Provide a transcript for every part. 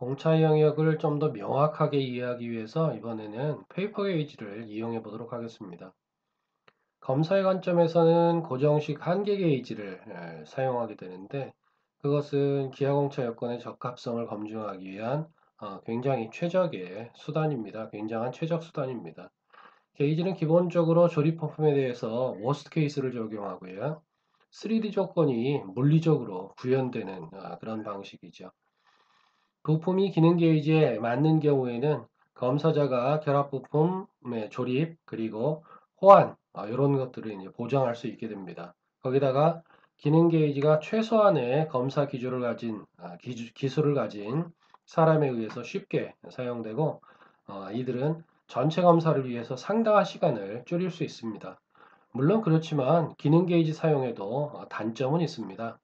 공차 영역을 좀 더 명확하게 이해하기 위해서 이번에는 페이퍼 게이지를 이용해 보도록 하겠습니다. 검사의 관점에서는 고정식 한계 게이지를 사용하게 되는데 그것은 기하공차 여건의 적합성을 검증하기 위한 굉장히 최적의 수단입니다. 굉장한 최적 수단입니다. 게이지는 기본적으로 조립 부품에 대해서 워스트 케이스를 적용하고요. 3D 조건이 물리적으로 구현되는 그런 방식이죠. 부품이 기능 게이지에 맞는 경우에는 검사자가 결합 부품의 조립 그리고 호환 이런 것들을 이제 보장할 수 있게 됩니다. 거기다가 기능 게이지가 최소한의 검사 기술을 가진 기술을 가진 사람에 의해서 쉽게 사용되고 이들은 전체 검사를 위해서 상당한 시간을 줄일 수 있습니다. 물론 그렇지만 기능 게이지 사용에도 단점은 있습니다.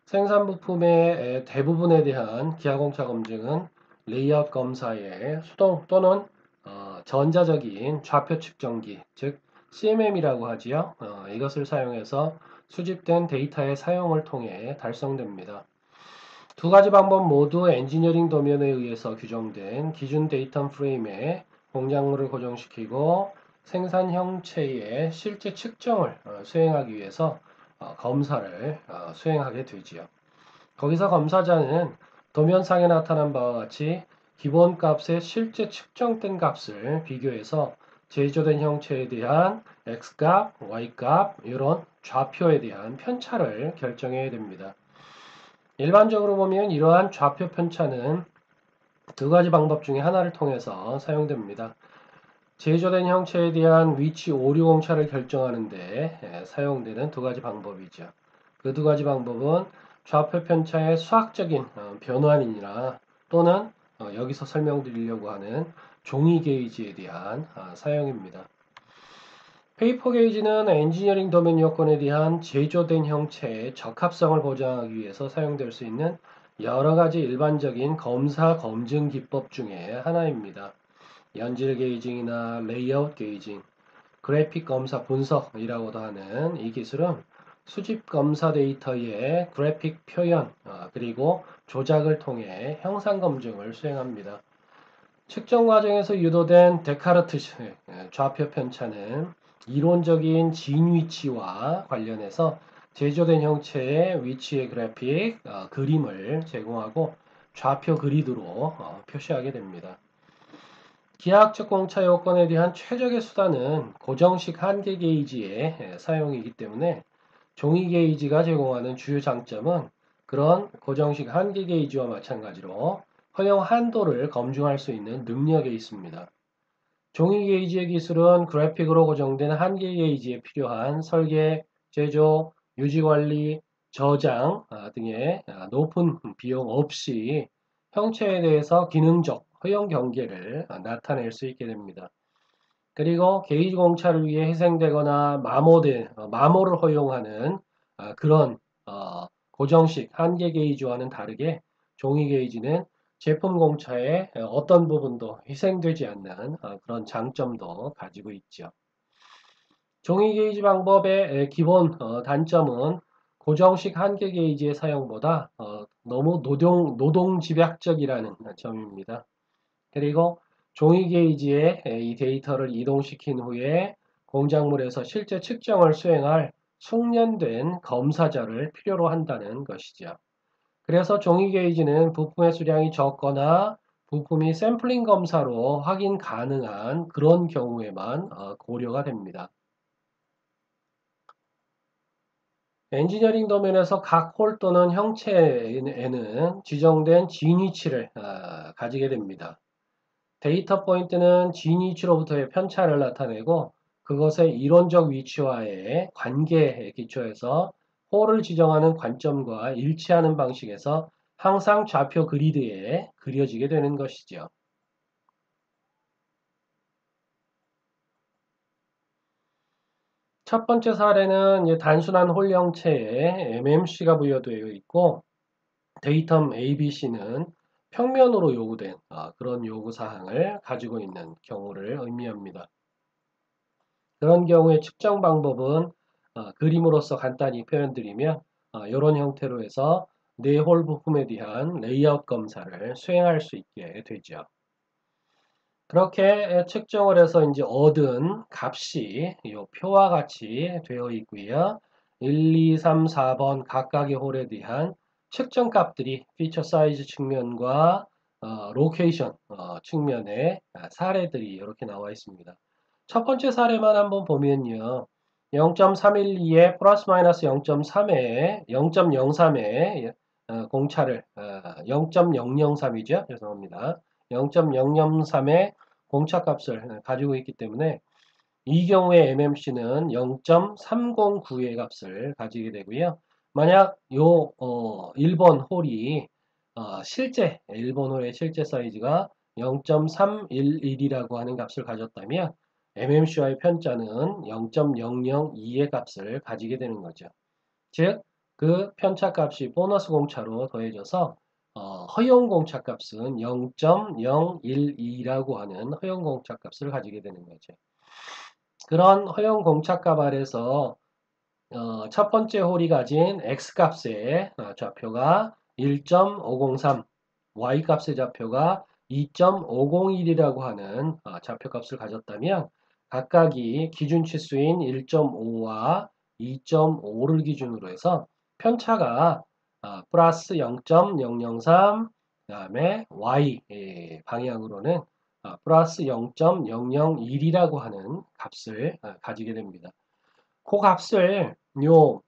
생산 부품의 대부분에 대한 기하공차 검증은 레이아웃 검사의 수동 또는 전자적인 좌표 측정기, 즉 CMM이라고 하지요. 이것을 사용해서 수집된 데이터의 사용을 통해 달성됩니다. 두 가지 방법 모두 엔지니어링 도면에 의해서 규정된 기준 데이터 프레임에 공작물을 고정시키고 생산 형체의 실제 측정을 수행하기 위해서 검사를 수행하게 되지요. 거기서 검사자는 도면상에 나타난 바와 같이 기본 값의 실제 측정된 값을 비교해서 제조된 형체에 대한 x값, y값 이런 좌표에 대한 편차를 결정해야 됩니다. 일반적으로 보면 이러한 좌표 편차는 두 가지 방법 중에 하나를 통해서 사용됩니다. 제조된 형체에 대한 위치 오류 공차를 결정하는 데 사용되는 두 가지 방법이죠. 그 두 가지 방법은 좌표 편차의 수학적인 변환이나 또는 여기서 설명드리려고 하는 종이 게이지에 대한 사용입니다. 페이퍼 게이지는 엔지니어링 도면 요건에 대한 제조된 형체의 적합성을 보장하기 위해서 사용될 수 있는 여러 가지 일반적인 검사 검증 기법 중에 하나입니다. 연질 게이징이나 레이아웃 게이징, 그래픽 검사 분석이라고도 하는 이 기술은 수집 검사 데이터의 그래픽 표현 그리고 조작을 통해 형상 검증을 수행합니다. 측정 과정에서 유도된 데카르트 좌표 편차는 이론적인 진 위치와 관련해서 제조된 형체의 위치의 그래픽 그림을 제공하고 좌표 그리드로 표시하게 됩니다. 기하학적 공차 요건에 대한 최적의 수단은 고정식 한계 게이지의 사용이기 때문에 종이 게이지가 제공하는 주요 장점은 그런 고정식 한계 게이지와 마찬가지로 허용 한도를 검증할 수 있는 능력에 있습니다. 종이 게이지의 기술은 그래픽으로 고정된 한계 게이지에 필요한 설계, 제조, 유지 관리, 저장 등의 높은 비용 없이 형체에 대해서 기능적 허용 경계를 나타낼 수 있게 됩니다. 그리고 게이지 공차를 위해 희생되거나 마모를 허용하는 그런 고정식 한계 게이지와는 다르게 종이 게이지는 제품 공차의 어떤 부분도 희생되지 않는 그런 장점도 가지고 있죠. 종이 게이지 방법의 기본 단점은 고정식 한계 게이지의 사용보다 너무 노동 집약적이라는 점입니다. 그리고 종이 게이지에 이 데이터를 이동시킨 후에 공작물에서 실제 측정을 수행할 숙련된 검사자를 필요로 한다는 것이죠. 그래서 종이 게이지는 부품의 수량이 적거나 부품이 샘플링 검사로 확인 가능한 그런 경우에만 고려가 됩니다. 엔지니어링 도면에서 각 홀 또는 형체에는 지정된 진위치를 가지게 됩니다. 데이터 포인트는 진위치로부터의 편차를 나타내고 그것의 이론적 위치와의 관계에 기초해서 홀을 지정하는 관점과 일치하는 방식에서 항상 좌표 그리드에 그려지게 되는 것이죠. 첫 번째 사례는 단순한 홀 형체에 MMC가 부여되어 있고 데이텀 ABC는 평면으로 요구된 그런 요구 사항을 가지고 있는 경우를 의미합니다. 그런 경우에 측정 방법은 그림으로서 간단히 표현드리면 이런 형태로 해서 네 홀 부품에 대한 레이아웃 검사를 수행할 수 있게 되죠. 그렇게 측정을 해서 이제 얻은 값이 이 표와 같이 되어 있고요. 1, 2, 3, 4번 각각의 홀에 대한 측정 값들이 피처 사이즈 측면과 로케이션 측면의 사례들이 이렇게 나와 있습니다. 첫 번째 사례만 한번 보면요. 0.312에 플러스 마이너스 0.3에 0.03에 공차를 0.003이죠. 죄송합니다. 0.003에 공차값을 가지고 있기 때문에 이 경우에 MMC는 0.309의 값을 가지게 되고요. 만약 요 1번 홀이 실제 1번 홀의 실제 사이즈가 0.311이라고 하는 값을 가졌다면 MMC와의 편차는 0.002의 값을 가지게 되는 거죠. 즉, 그 편차값이 보너스 공차로 더해져서 허용 공차값은 0.012라고 하는 허용 공차값을 가지게 되는 거죠. 그런 허용 공차값 아래서 첫 번째 홀이 가진 x값의 좌표가 1.503, y값의 좌표가 2.501이라고 하는 좌표값을 가졌다면 각각이 기준 치수인 1.5와 2.5를 기준으로 해서 편차가 플러스 0.003, 그 다음에 y 방향으로는 플러스 0.001이라고 하는 값을 가지게 됩니다. 그 값을 요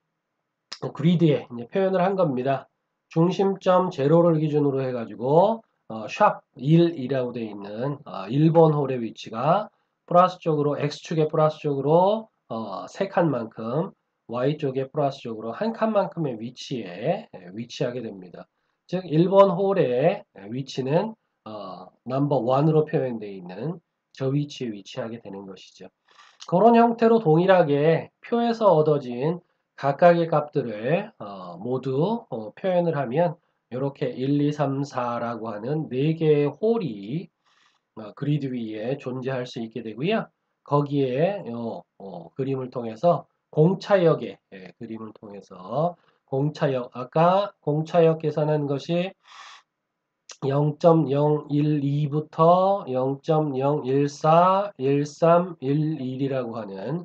그리드에 이제 표현을 한 겁니다. 중심점 제로를 기준으로 해가지고 샵 1이라고 되어 있는 1번 홀의 위치가 플러스 쪽으로 x축의 플러스 쪽으로 3칸만큼 y쪽의 플러스 쪽으로 1칸만큼의 위치에 위치하게 됩니다. 즉 1번 홀의 위치는 넘버 1으로 표현되어 있는 저 위치에 위치하게 되는 것이죠. 그런 형태로 동일하게 표에서 얻어진 각각의 값들을 모두 표현을 하면 이렇게 1, 2, 3, 4라고 하는 4개의 홀이 그리드 위에 존재할 수 있게 되고요. 거기에 그림을 통해서 공차역의 그림을 통해서 공차역, 아까 공차역 계산한 것이 0.012부터 0.014, 13, 11이라고 하는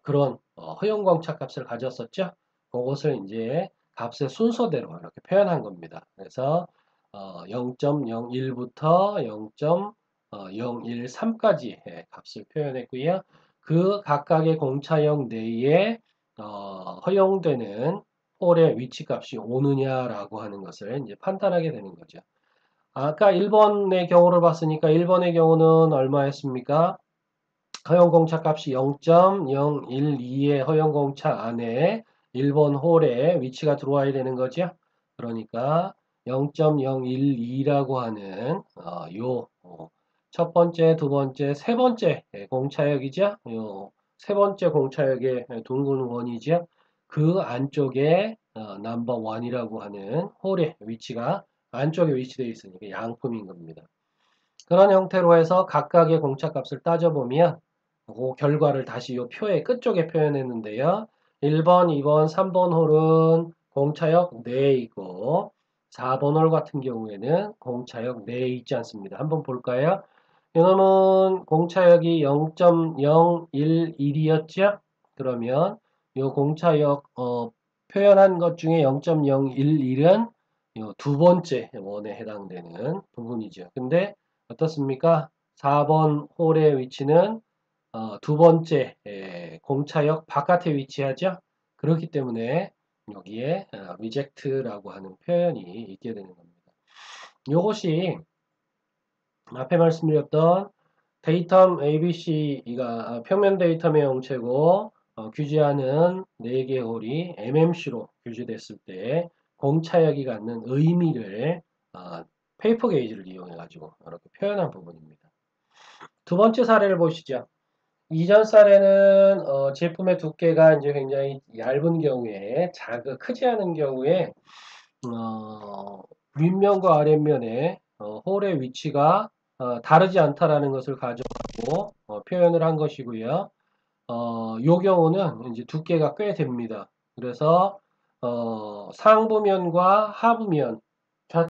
그런 허용광차 값을 가졌었죠. 그것을 이제 값의 순서대로 이렇게 표현한 겁니다. 그래서 0.01부터 0.013까지 값을 표현했고요. 그 각각의 공차역 내에 허용되는 홀의 위치 값이 오느냐라고 하는 것을 이제 판단하게 되는 거죠. 아까 1번의 경우를 봤으니까 1번의 경우는 얼마였습니까? 허용공차 값이 0.012의 허용공차 안에 1번 홀에 위치가 들어와야 되는 거죠. 그러니까 0.012라고 하는 첫 번째, 두 번째, 세 번째 공차역이죠. 세 번째 공차역의 둥근 원이죠. 그 안쪽에 넘버 원이라고 하는 홀의 위치가 안쪽에 위치되어 있으니까 양품인 겁니다. 그런 형태로 해서 각각의 공차값을 따져보면 그 결과를 다시 이 표의 끝쪽에 표현했는데요. 1번, 2번, 3번 홀은 공차역 내에 있고 4번 홀 같은 경우에는 공차역 내에 있지 않습니다. 한번 볼까요? 이놈은 공차역이 0.011이었죠? 그러면 이 공차역 표현한 것 중에 0.011은 두 번째 원에 해당되는 부분이죠. 근데 어떻습니까? 4번 홀의 위치는 두 번째 공차역 바깥에 위치하죠. 그렇기 때문에 여기에 reject라고 하는 표현이 있게 되는 겁니다. 이것이 앞에 말씀드렸던 데이텀 ABC가 평면 데이텀의 형체고 규제하는 4개 홀이 MMC로 규제됐을 때 공차역이 갖는 의미를 페이퍼 게이지를 이용해 가지고 이렇게 표현한 부분입니다. 두 번째 사례를 보시죠. 이전 사례는 제품의 두께가 이제 굉장히 얇은 경우에 크지 않은 경우에 윗면과 아랫면에 홀의 위치가 다르지 않다라는 것을 가져가고 표현을 한 것이고요. 요 경우는 이제 두께가 꽤 됩니다. 그래서 상부면과 하부면